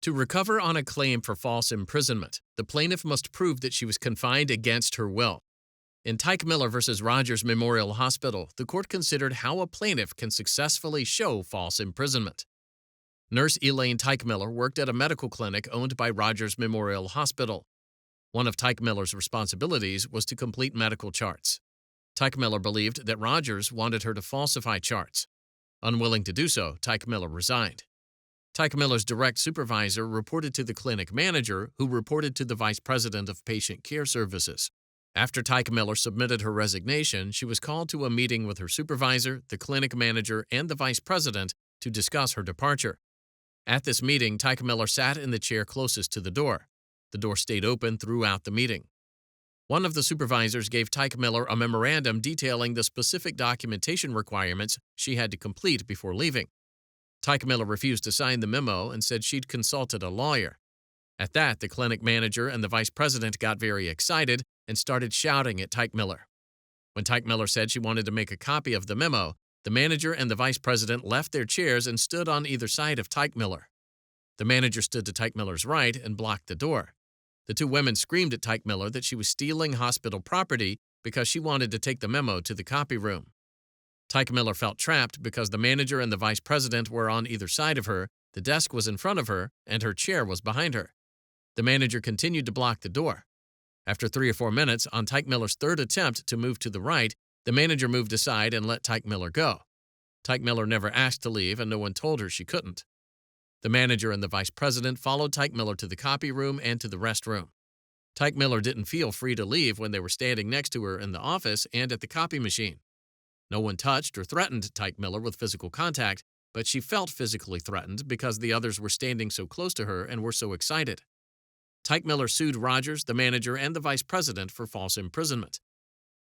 To recover on a claim for false imprisonment, the plaintiff must prove that she was confined against her will. In Teichmiller v. Rogers Memorial Hospital, the court considered how a plaintiff can successfully show false imprisonment. Nurse Elaine Teichmiller worked at a medical clinic owned by Rogers Memorial Hospital. One of Teichmiller's responsibilities was to complete medical charts. Teichmiller believed that Rogers wanted her to falsify charts. Unwilling to do so, Teichmiller resigned. Teichmiller's direct supervisor reported to the clinic manager, who reported to the vice president of patient care services. After Teichmiller submitted her resignation, she was called to a meeting with her supervisor, the clinic manager, and the vice president to discuss her departure. At this meeting, Teichmiller sat in the chair closest to the door. The door stayed open throughout the meeting. One of the supervisors gave Teichmiller a memorandum detailing the specific documentation requirements she had to complete before leaving. Teichmiller refused to sign the memo and said she'd consulted a lawyer. At that, the clinic manager and the vice president got very excited and started shouting at Teichmiller. When Teichmiller said she wanted to make a copy of the memo, the manager and the vice president left their chairs and stood on either side of Teichmiller. The manager stood to Teichmiller's right and blocked the door. The two women screamed at Teichmiller that she was stealing hospital property because she wanted to take the memo to the copy room. Teichmiller felt trapped because the manager and the vice president were on either side of her, the desk was in front of her, and her chair was behind her. The manager continued to block the door. After 3 or 4 minutes, on Teichmiller's third attempt to move to the right, the manager moved aside and let Teichmiller go. Teichmiller never asked to leave, and no one told her she couldn't. The manager and the vice president followed Teichmiller to the copy room and to the restroom. Teichmiller didn't feel free to leave when they were standing next to her in the office and at the copy machine. No one touched or threatened Teichmiller with physical contact, but she felt physically threatened because the others were standing so close to her and were so excited. Teichmiller sued Rogers, the manager, and the vice president for false imprisonment.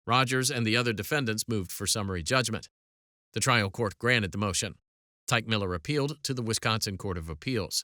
Rogers and the other defendants moved for summary judgment. The trial court granted the motion. Teichmiller appealed to the Wisconsin Court of Appeals.